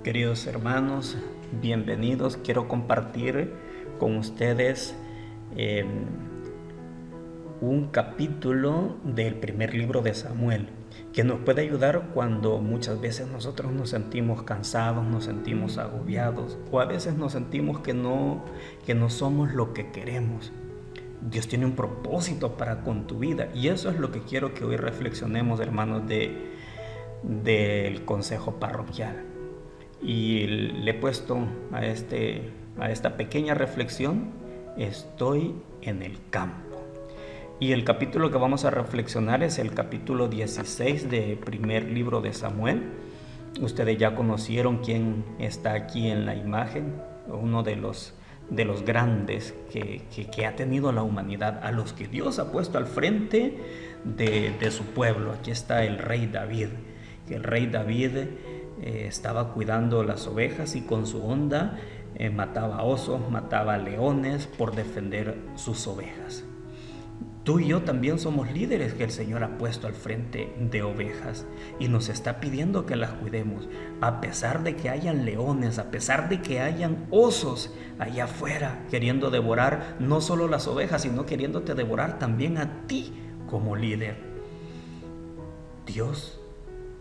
Queridos hermanos, bienvenidos. Quiero compartir con ustedes un capítulo del primer libro de Samuel que nos puede ayudar cuando muchas veces nosotros nos sentimos cansados, nos sentimos agobiados o a veces nos sentimos que no somos lo que queremos. Dios tiene un propósito con tu vida y eso es lo que quiero que hoy reflexionemos, hermanos, del consejo parroquial. Y le he puesto a esta pequeña reflexión: estoy en el campo. Y el capítulo que vamos a reflexionar es el capítulo 16 del primer libro de Samuel. Ustedes ya conocieron quién está aquí en la imagen, uno de los grandes que ha tenido la humanidad, a los que Dios ha puesto al frente de su pueblo. Aquí está el rey David, que el rey David estaba cuidando las ovejas y con su honda mataba osos, mataba leones por defender sus ovejas. Tú y yo también somos líderes que el Señor ha puesto al frente de ovejas y nos está pidiendo que las cuidemos, a pesar de que hayan leones, a pesar de que hayan osos allá afuera queriendo devorar no solo las ovejas, sino queriéndote devorar también a ti como líder. Dios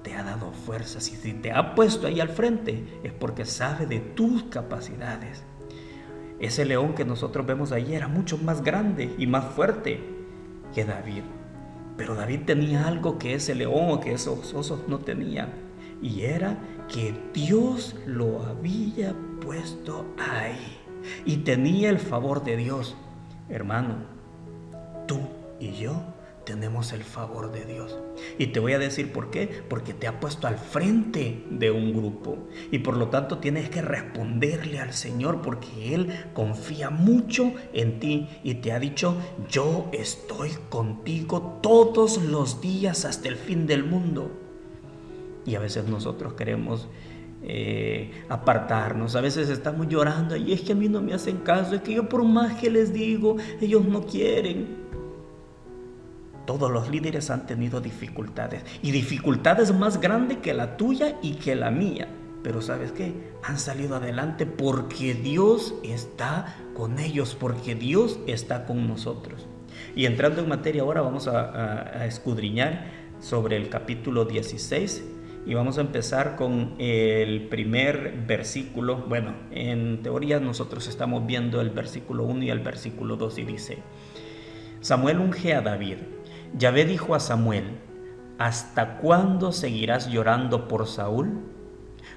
te ha dado fuerzas y si te ha puesto ahí al frente es porque sabe de tus capacidades. Ese león que nosotros vemos ahí era mucho más grande y más fuerte que David, pero David tenía algo que ese león o que esos osos no tenían, y era que Dios lo había puesto ahí y tenía el favor de Dios. Hermano, tú y yo tenemos el favor de Dios. Y te voy a decir por qué. Porque te ha puesto al frente de un grupo. Y por lo tanto tienes que responderle al Señor porque Él confía mucho en ti. Y te ha dicho: yo estoy contigo todos los días hasta el fin del mundo. Y a veces nosotros queremos apartarnos. A veces estamos llorando. Y es que a mí no me hacen caso. Es que yo por más que les digo, ellos no quieren. Todos los líderes han tenido dificultades y dificultades más grandes que la tuya y que la mía. Pero ¿sabes qué? Han salido adelante porque Dios está con ellos, porque Dios está con nosotros. Y entrando en materia ahora vamos a escudriñar sobre el capítulo 16 y vamos a empezar con el primer versículo. Bueno, en teoría nosotros estamos viendo el versículo 1 y el versículo 2 y dice: Samuel unge a David. Yahvé dijo a Samuel: ¿hasta cuándo seguirás llorando por Saúl?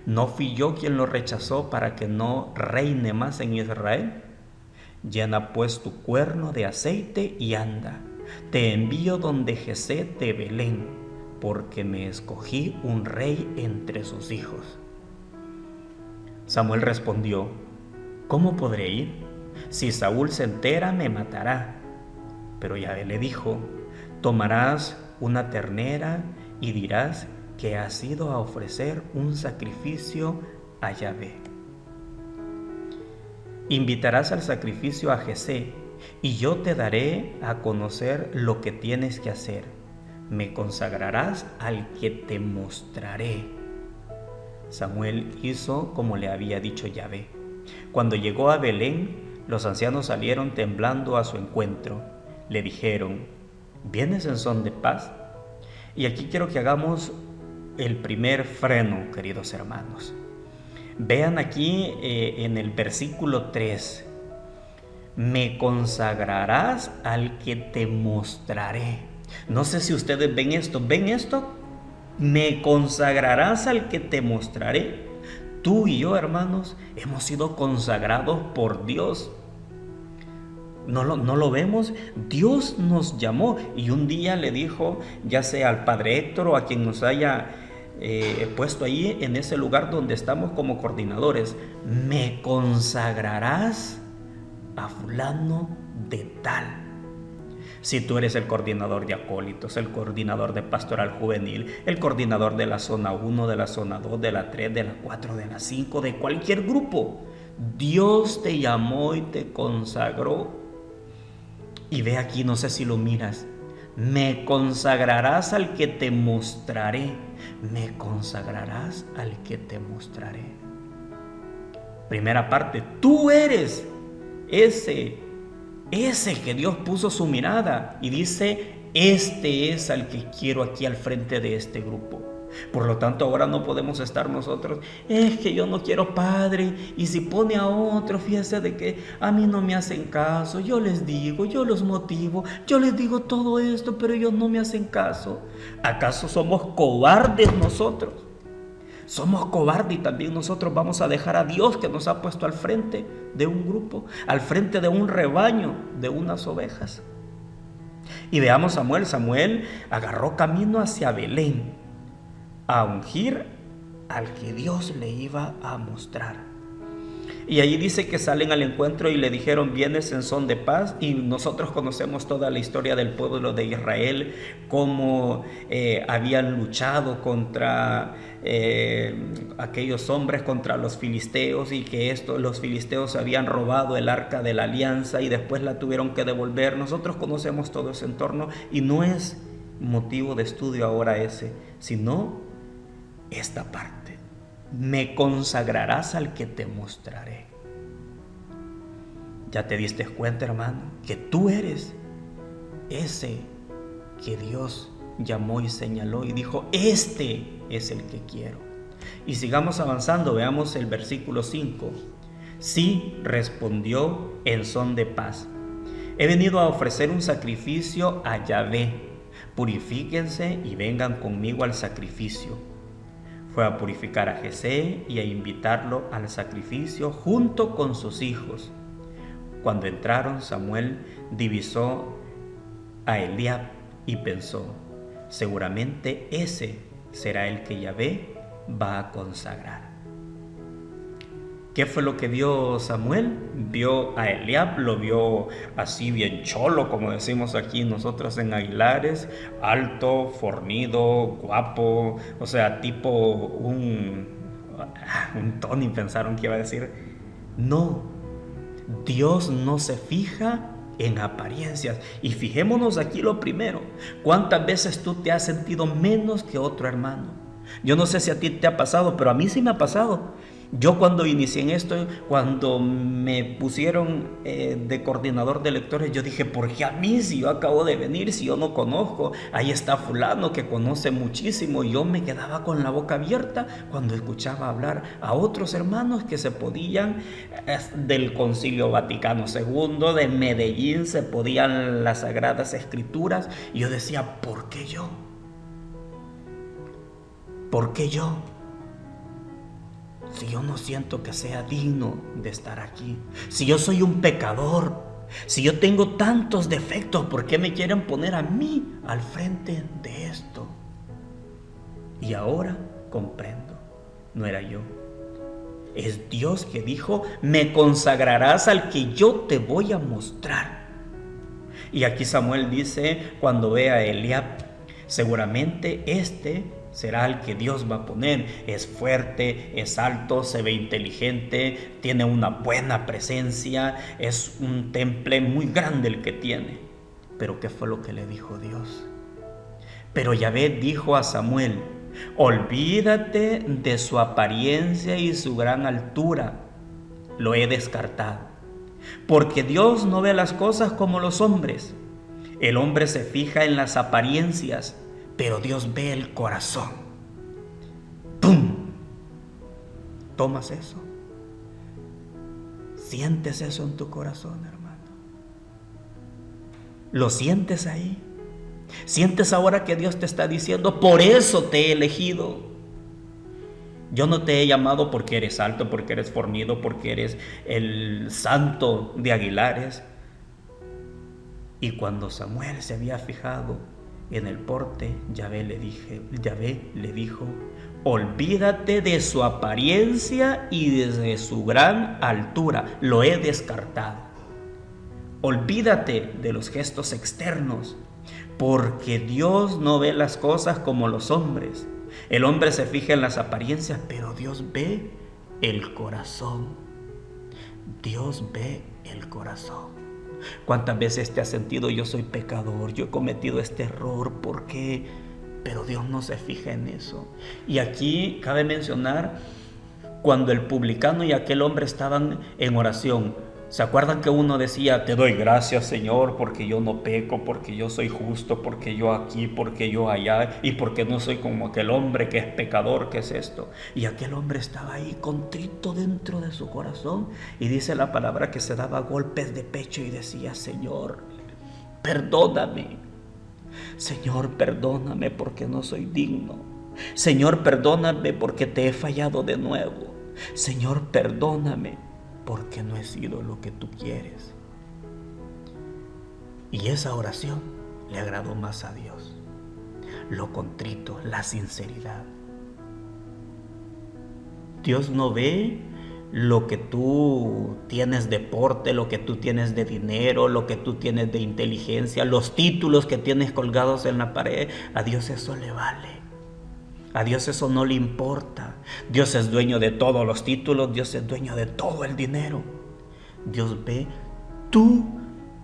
¿No fui yo quien lo rechazó para que no reine más en Israel? Llena pues tu cuerno de aceite y anda. Te envío donde Jesé de Belén, porque me escogí un rey entre sus hijos. Samuel respondió: ¿cómo podré ir? Si Saúl se entera, me matará. Pero Yahvé le dijo: tomarás una ternera y dirás que has ido a ofrecer un sacrificio a Yahvé. Invitarás al sacrificio a Jesé y yo te daré a conocer lo que tienes que hacer. Me consagrarás al que te mostraré. Samuel hizo como le había dicho Yahvé. Cuando llegó a Belén, los ancianos salieron temblando a su encuentro. Le dijeron: ¿vienes en son de paz? Y aquí quiero que hagamos el primer freno, queridos hermanos. Vean aquí en el versículo 3: me consagrarás al que te mostraré. No sé si ustedes ven esto. ¿Ven esto? Me consagrarás al que te mostraré. Tú y yo, hermanos, hemos sido consagrados por Dios. ¿No lo vemos? Dios nos llamó y un día le dijo, ya sea al padre Héctor o a quien nos haya puesto ahí en ese lugar donde estamos como coordinadores: me consagrarás a fulano de tal. Si tú eres el coordinador de acólitos, el coordinador de pastoral juvenil, el coordinador de la zona 1, de la zona 2, de la 3, de la 4, de la 5, de cualquier grupo, Dios te llamó y te consagró. Y ve aquí, no sé si lo miras: me consagrarás al que te mostraré. Me consagrarás al que te mostraré. Primera parte, tú eres ese que Dios puso su mirada y dice, este es al que quiero aquí al frente de este grupo. Por lo tanto, ahora no podemos estar nosotros, es que yo no quiero, padre, y si pone a otro, fíjese de que a mí no me hacen caso, yo les digo, yo los motivo, yo les digo todo esto, pero ellos no me hacen caso. ¿Acaso somos cobardes nosotros? Somos cobardes y también nosotros vamos a dejar a Dios que nos ha puesto al frente de un grupo, al frente de un rebaño, de unas ovejas. Y veamos Samuel. Samuel agarró camino hacia Belén a ungir al que Dios le iba a mostrar. Y allí dice que salen al encuentro y le dijeron, vienes en son de paz. Y nosotros conocemos toda la historia del pueblo de Israel, cómo habían luchado contra aquellos hombres, contra los filisteos, y que los filisteos habían robado el arca de la alianza y después la tuvieron que devolver. Nosotros conocemos todo ese entorno y no es motivo de estudio ahora ese, sino esta parte. Me consagrarás al que te mostraré. ¿Ya te diste cuenta, hermano, que tú eres ese que Dios llamó y señaló y dijo, este es el que quiero? Y sigamos avanzando, veamos el versículo 5. Sí, respondió en son de paz. He venido a ofrecer un sacrificio a Yahvé. Purifíquense y vengan conmigo al sacrificio. Fue a purificar a Jesé y a invitarlo al sacrificio junto con sus hijos. Cuando entraron, Samuel divisó a Eliab y pensó, seguramente ese será el que Yahvé va a consagrar. ¿Qué fue lo que vio Samuel? Vio a Eliab, lo vio así bien cholo, como decimos aquí nosotros en Aguilares, alto, fornido, guapo, o sea, tipo un Tony, pensaron que iba a decir. No, Dios no se fija en apariencias. Y fijémonos aquí lo primero, ¿cuántas veces tú te has sentido menos que otro hermano? Yo no sé si a ti te ha pasado, pero a mí sí me ha pasado. Yo cuando inicié en esto, cuando me pusieron de coordinador de lectores, yo dije, ¿por qué a mí? Si yo acabo de venir, si yo no conozco, ahí está fulano que conoce muchísimo. Yo me quedaba con la boca abierta cuando escuchaba hablar a otros hermanos que se podían del Concilio Vaticano II, de Medellín, se podían las Sagradas Escrituras. Y yo decía, ¿por qué yo? ¿Por qué yo? Si yo no siento que sea digno de estar aquí, si yo soy un pecador, si yo tengo tantos defectos, ¿por qué me quieren poner a mí al frente de esto? Y ahora comprendo, no era yo. Es Dios que dijo, me consagrarás al que yo te voy a mostrar. Y aquí Samuel dice, cuando ve a Eliab, seguramente será el que Dios va a poner. Es fuerte, es alto, se ve inteligente, tiene una buena presencia, es un temple muy grande el que tiene. Pero ¿qué fue lo que le dijo Dios? Pero Yahvé dijo a Samuel, olvídate de su apariencia y su gran altura, lo he descartado. Porque Dios no ve las cosas como los hombres. El hombre se fija en las apariencias, pero Dios ve el corazón. ¡Pum! ¿Tomas eso? ¿Sientes eso en tu corazón, hermano? ¿Lo sientes ahí? ¿Sientes ahora que Dios te está diciendo, por eso te he elegido? Yo no te he llamado porque eres alto, porque eres fornido, porque eres el santo de Aguilares. Y cuando Samuel se había fijado en el porte, Yahvé le dijo, olvídate de su apariencia y de su gran altura, lo he descartado. Olvídate de los gestos externos, porque Dios no ve las cosas como los hombres. El hombre se fija en las apariencias, pero Dios ve el corazón. Dios ve el corazón. ¿Cuántas veces te has sentido, yo soy pecador, yo he cometido este error, ¿por qué? Pero Dios no se fija en eso. Y aquí cabe mencionar cuando el publicano y aquel hombre estaban en oración, ¿se acuerdan que uno decía, te doy gracias, Señor, porque yo no peco, porque yo soy justo, porque yo aquí, porque yo allá, y porque no soy como aquel hombre que es pecador, que es esto? Y aquel hombre estaba ahí contrito dentro de su corazón, y dice la palabra que se daba golpes de pecho y decía, Señor, perdóname. Señor, perdóname porque no soy digno. Señor, perdóname porque te he fallado de nuevo. Señor, perdóname porque no he sido lo que tú quieres. Y esa oración le agradó más a Dios. Lo contrito, la sinceridad. Dios no ve lo que tú tienes de porte, lo que tú tienes de dinero, lo que tú tienes de inteligencia, los títulos que tienes colgados en la pared. A Dios eso le vale. A Dios eso no le importa. Dios es dueño de todos los títulos, Dios es dueño de todo el dinero. Dios ve tu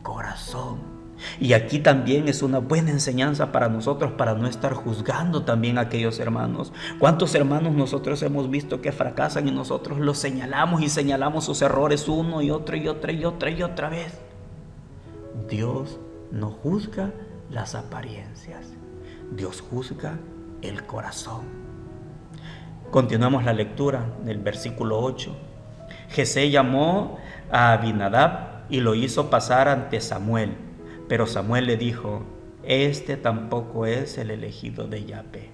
corazón. Y aquí también es una buena enseñanza para nosotros, para no estar juzgando también a aquellos hermanos. ¿Cuántos hermanos nosotros hemos visto que fracasan y nosotros los señalamos y señalamos sus errores uno y otro y otra y otra y otra vez? Dios no juzga las apariencias, Dios juzga el corazón. Continuamos la lectura del versículo 8. Jesé llamó a Abinadab y lo hizo pasar ante Samuel. Pero Samuel le dijo, este tampoco es el elegido de Yahvé.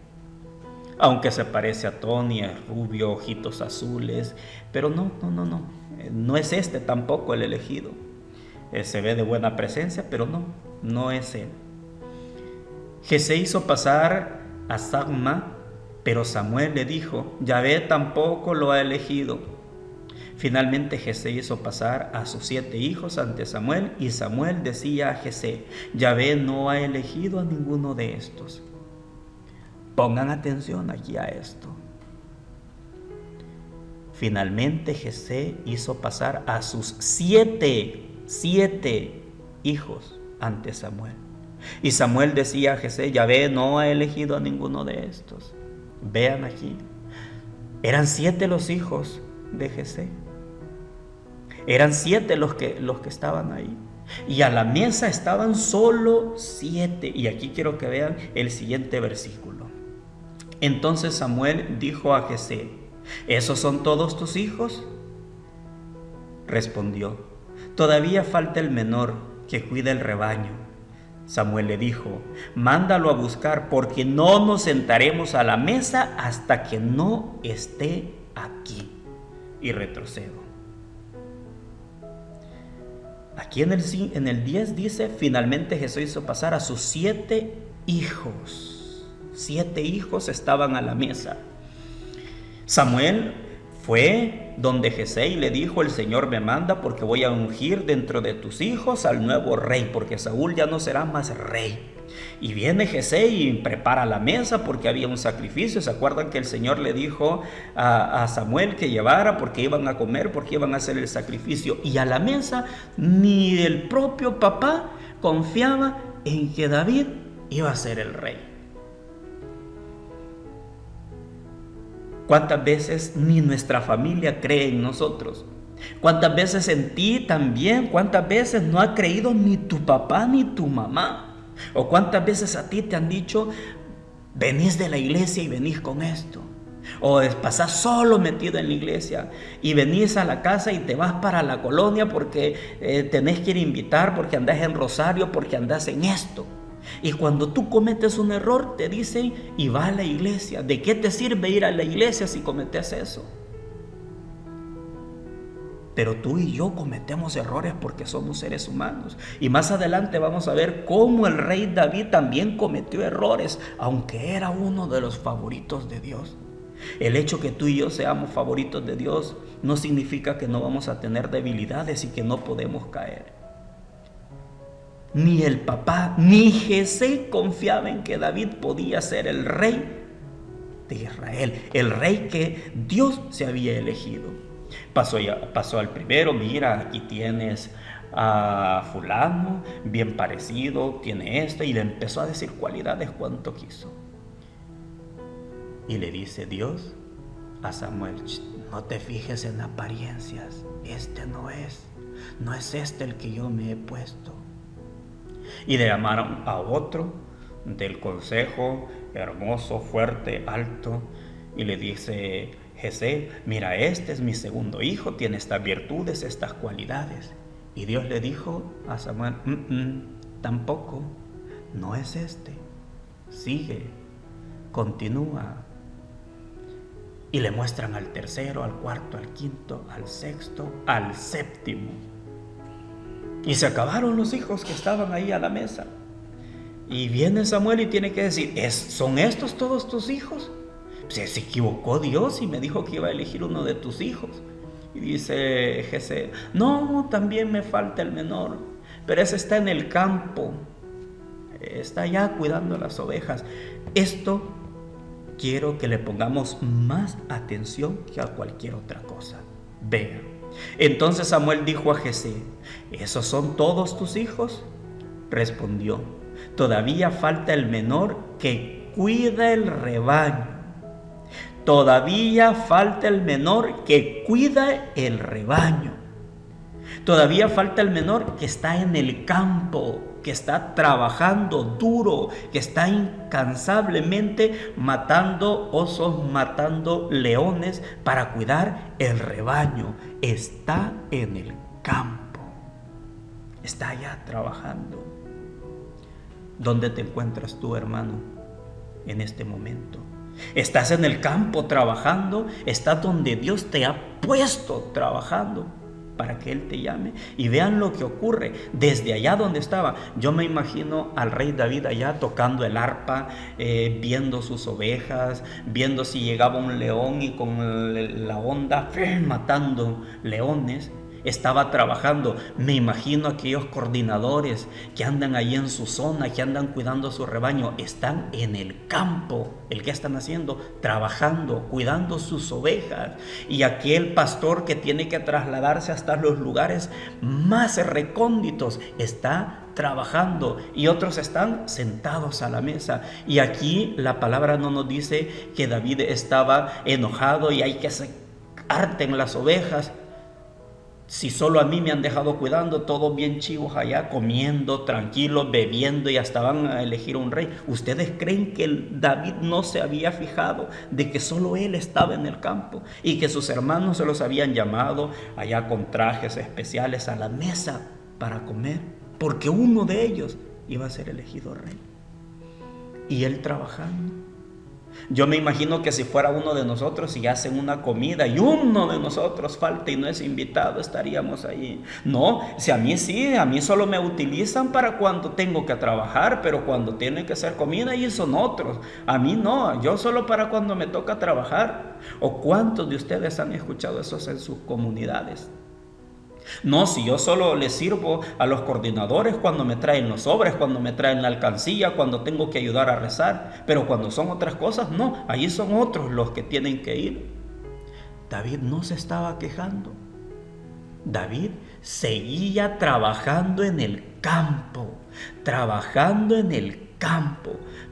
Aunque se parece a Tony, es rubio, ojitos azules, pero no es este tampoco el elegido. Se ve de buena presencia, pero no es él. Jesé hizo pasar a Samma, pero Samuel le dijo, Yahvé tampoco lo ha elegido. Finalmente Jesé hizo pasar a sus 7 hijos ante Samuel, y Samuel decía a Jesé, Yahvé no ha elegido a ninguno de estos. Pongan atención aquí a esto. Finalmente Jesé hizo pasar a sus 7 hijos ante Samuel. Y Samuel decía a Jesé, Yahvé no ha elegido a ninguno de estos. Vean aquí, eran 7 los hijos de Jesé. Eran 7 los que estaban ahí. Y a la mesa estaban solo 7. Y aquí quiero que vean el siguiente versículo. Entonces Samuel dijo a Jesé, ¿esos son todos tus hijos? Respondió, todavía falta el menor que cuida el rebaño. Samuel le dijo, mándalo a buscar, porque no nos sentaremos a la mesa hasta que no esté aquí. Y retrocedo. Aquí en el 10 dice, finalmente Jesús hizo pasar a sus 7 hijos. 7 hijos estaban a la mesa. Samuel fue donde Jesé y le dijo, el Señor me manda porque voy a ungir dentro de tus hijos al nuevo rey, porque Saúl ya no será más rey. Y viene Jesé y prepara la mesa porque había un sacrificio. ¿Se acuerdan que el Señor le dijo a Samuel que llevara porque iban a comer, porque iban a hacer el sacrificio? Y a la mesa ni el propio papá confiaba en que David iba a ser el rey. ¿Cuántas veces ni nuestra familia cree en nosotros? ¿Cuántas veces en ti también? ¿Cuántas veces no ha creído ni tu papá ni tu mamá? ¿O cuántas veces a ti te han dicho, venís de la iglesia y venís con esto? O pasás solo metido en la iglesia y venís a la casa y te vas para la colonia porque tenés que ir a invitar, porque andás en rosario, porque andás en esto. Y cuando tú cometes un error te dicen, y va a la iglesia. ¿De qué te sirve ir a la iglesia si cometes eso? Pero tú y yo cometemos errores porque somos seres humanos. Y más adelante vamos a ver cómo el rey David también cometió errores, aunque era uno de los favoritos de Dios. El hecho que tú y yo seamos favoritos de Dios no significa que no vamos a tener debilidades y que no podemos caer. Ni el papá, ni Jesé confiaba en que David podía ser el rey de Israel, el rey que Dios se había elegido. Pasó al primero, mira, aquí tienes a fulano, bien parecido, tiene esto, y le empezó a decir cualidades cuanto quiso. Y le dice Dios, a Samuel: no te fijes en apariencias, este no es este el que yo me he puesto. Y le llamaron a otro del consejo, hermoso, fuerte, alto, y le dice Jesé: mira, este es mi segundo hijo, tiene estas virtudes, estas cualidades. Y Dios le dijo a Samuel: tampoco, no es este, sigue, continúa. Y le muestran al tercero, al cuarto, al quinto, al sexto, al séptimo. Y se acabaron los hijos que estaban ahí a la mesa. Y viene Samuel y tiene que decir: ¿son estos todos tus hijos? Se equivocó Dios y me dijo que iba a elegir uno de tus hijos. Y dice Jesé: no, también me falta el menor, pero ese está en el campo, está allá cuidando las ovejas. Esto quiero que le pongamos más atención que a cualquier otra cosa. Vea. Entonces Samuel dijo a Jesé: ¿esos son todos tus hijos? Respondió: todavía falta el menor que cuida el rebaño. Todavía falta el menor que cuida el rebaño. Todavía falta el menor que está en el campo, que está trabajando duro, que está incansablemente matando osos, matando leones para cuidar el rebaño. Está en el campo, está allá trabajando. ¿Dónde te encuentras tú, hermano, en este momento? ¿Estás en el campo trabajando? ¿Estás donde Dios te ha puesto trabajando para que Él te llame? Y vean lo que ocurre desde allá donde estaba. Yo me imagino al rey David allá tocando el arpa, viendo sus ovejas, viendo si llegaba un león y con la onda matando leones. Estaba trabajando. Me imagino aquellos coordinadores que andan ahí en su zona, que andan cuidando su rebaño, están en el campo. ¿El qué están haciendo? Trabajando, cuidando sus ovejas. Y aquel pastor que tiene que trasladarse hasta los lugares más recónditos está trabajando, y otros están sentados a la mesa. Y aquí la palabra no nos dice que David estaba enojado y hay que sacarte en las ovejas. Si solo a mí me han dejado cuidando, todos bien chivos allá, comiendo, tranquilos, bebiendo, y hasta van a elegir un rey. ¿Ustedes creen que David no se había fijado de que solo él estaba en el campo y que sus hermanos se los habían llamado allá con trajes especiales a la mesa para comer? Porque uno de ellos iba a ser elegido rey. Y él trabajando. Yo me imagino que si fuera uno de nosotros y hacen una comida y uno de nosotros falta y no es invitado, estaríamos ahí. No, si a mí sí, a mí solo me utilizan para cuando tengo que trabajar, pero cuando tiene que hacer comida ahí son otros. A mí no, yo solo para cuando me toca trabajar. ¿O cuántos de ustedes han escuchado eso en sus comunidades? No, si yo solo les sirvo a los coordinadores cuando me traen los sobres, cuando me traen la alcancía, cuando tengo que ayudar a rezar, pero cuando son otras cosas, no, ahí son otros los que tienen que ir. David no se estaba quejando. David seguía trabajando en el campo,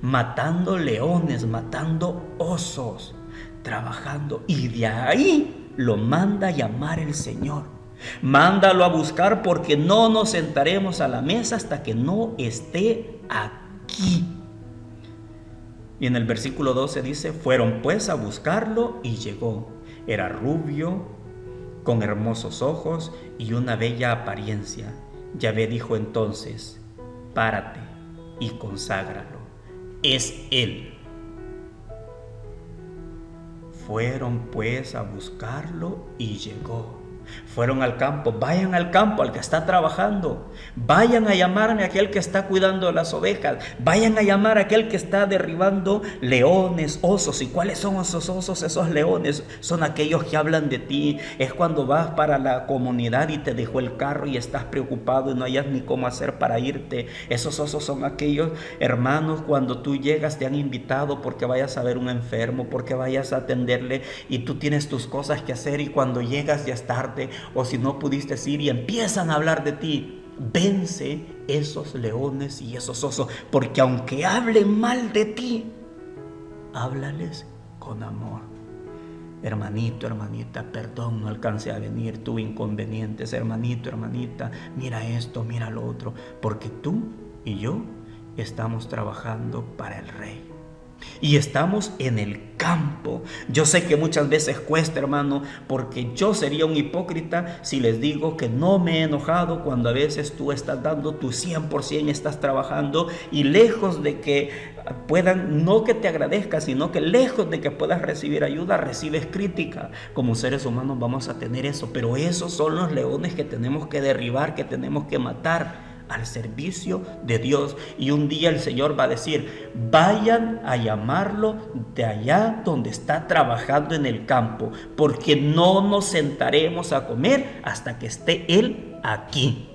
matando leones, matando osos, trabajando, y de ahí lo manda a llamar el Señor. Mándalo a buscar, porque no nos sentaremos a la mesa hasta que no esté aquí. Y en el versículo 12 dice: fueron pues a buscarlo y llegó. Era rubio, con hermosos ojos y una bella apariencia. Yahvé dijo entonces: párate y conságralo, es él. Fueron pues a buscarlo y llegó. Fueron al campo. Vayan al campo, al que está trabajando. Vayan a llamarme a aquel que está cuidando las ovejas. Vayan a llamar a aquel que está derribando leones, osos. ¿Y cuáles son esos osos, esos leones? Son aquellos que hablan de ti. Es cuando vas para la comunidad y te dejó el carro y estás preocupado y no hayas ni cómo hacer para irte. Esos osos son aquellos hermanos cuando tú llegas, te han invitado porque vayas a ver un enfermo, porque vayas a atenderle, y tú tienes tus cosas que hacer, y cuando llegas ya es tarde, o si no pudiste ir, y empiezan a hablar de ti. Vence esos leones y esos osos, porque aunque hablen mal de ti, háblales con amor. Hermanito, hermanita, perdón, no alcancé a venir, tuve inconvenientes. Hermanito, hermanita, mira esto, mira lo otro, porque tú y yo estamos trabajando para el Rey. Y estamos en el campo. Yo sé que muchas veces cuesta, hermano, porque yo sería un hipócrita si les digo que no me he enojado cuando a veces tú estás dando tu 100%, estás trabajando y lejos de que puedan, no que te agradezcas, sino que lejos de que puedas recibir ayuda, recibes crítica. Como seres humanos vamos a tener eso, pero esos son los leones que tenemos que derribar, que tenemos que matar al servicio de Dios. Y un día el Señor va a decir: vayan a llamarlo de allá donde está trabajando en el campo, porque no nos sentaremos a comer hasta que esté Él aquí.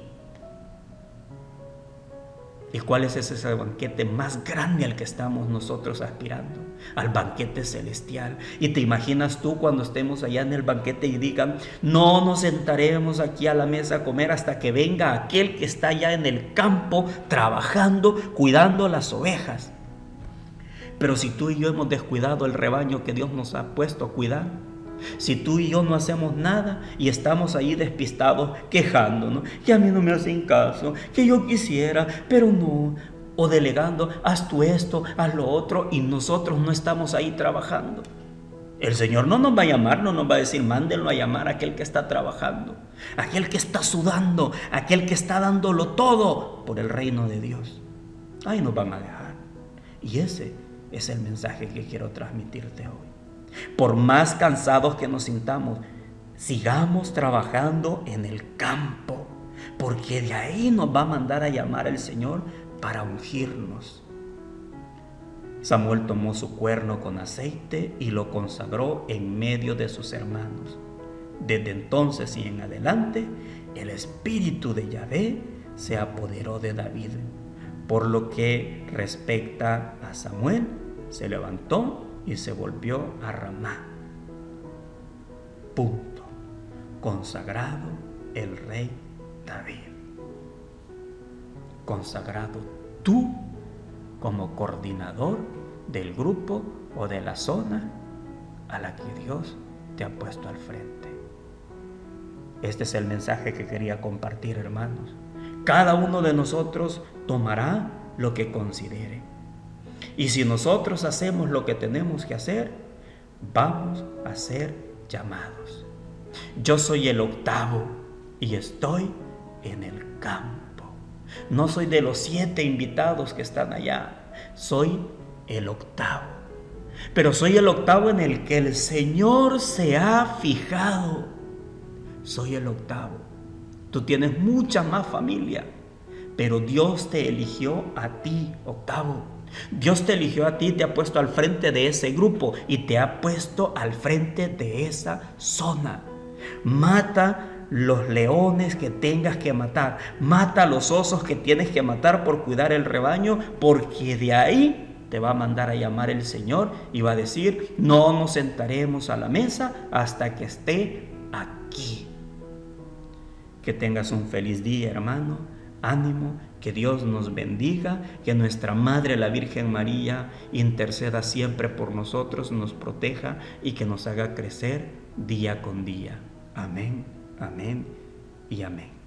¿Y cuál es ese banquete más grande al que estamos nosotros aspirando? Al banquete celestial. Y te imaginas tú cuando estemos allá en el banquete y digan: no nos sentaremos aquí a la mesa a comer hasta que venga aquel que está allá en el campo trabajando, cuidando las ovejas. Pero si tú y yo hemos descuidado el rebaño que Dios nos ha puesto a cuidar, si tú y yo no hacemos nada y estamos ahí despistados quejándonos, que a mí no me hacen caso, que yo quisiera, pero no, o delegando, haz tú esto, haz lo otro, y nosotros no estamos ahí trabajando, el Señor no nos va a llamar, no nos va a decir: mándenlo a llamar a aquel que está trabajando, aquel que está sudando, aquel que está dándolo todo por el reino de Dios. Ahí nos van a dejar. Y ese es el mensaje que quiero transmitirte hoy. Por más cansados que nos sintamos, sigamos trabajando en el campo, porque de ahí nos va a mandar a llamar el Señor para ungirnos. Samuel tomó su cuerno con aceite y lo consagró en medio de sus hermanos. Desde entonces y en adelante, el espíritu de Yahvé se apoderó de David. Por lo que respecta a Samuel, se levantó y se volvió a Ramá. Punto. Consagrado el rey David. Consagrado tú como coordinador del grupo o de la zona a la que Dios te ha puesto al frente. Este es el mensaje que quería compartir, hermanos. Cada uno de nosotros tomará lo que considere. Y si nosotros hacemos lo que tenemos que hacer, vamos a ser llamados. Yo soy el octavo y estoy en el campo. No soy de los 7 invitados que están allá, soy el octavo. Pero soy el octavo en el que el Señor se ha fijado. Soy el octavo. Tú tienes mucha más familia, pero Dios te eligió a ti, octavo. Dios te eligió a ti, te ha puesto al frente de ese grupo y te ha puesto al frente de esa zona. Mata los leones que tengas que matar, mata los osos que tienes que matar por cuidar el rebaño, porque de ahí te va a mandar a llamar el Señor y va a decir: no nos sentaremos a la mesa hasta que esté aquí. Que tengas un feliz día, hermano. Ánimo, que Dios nos bendiga, que nuestra Madre la Virgen María interceda siempre por nosotros, nos proteja y que nos haga crecer día con día. Amén, amén y amén.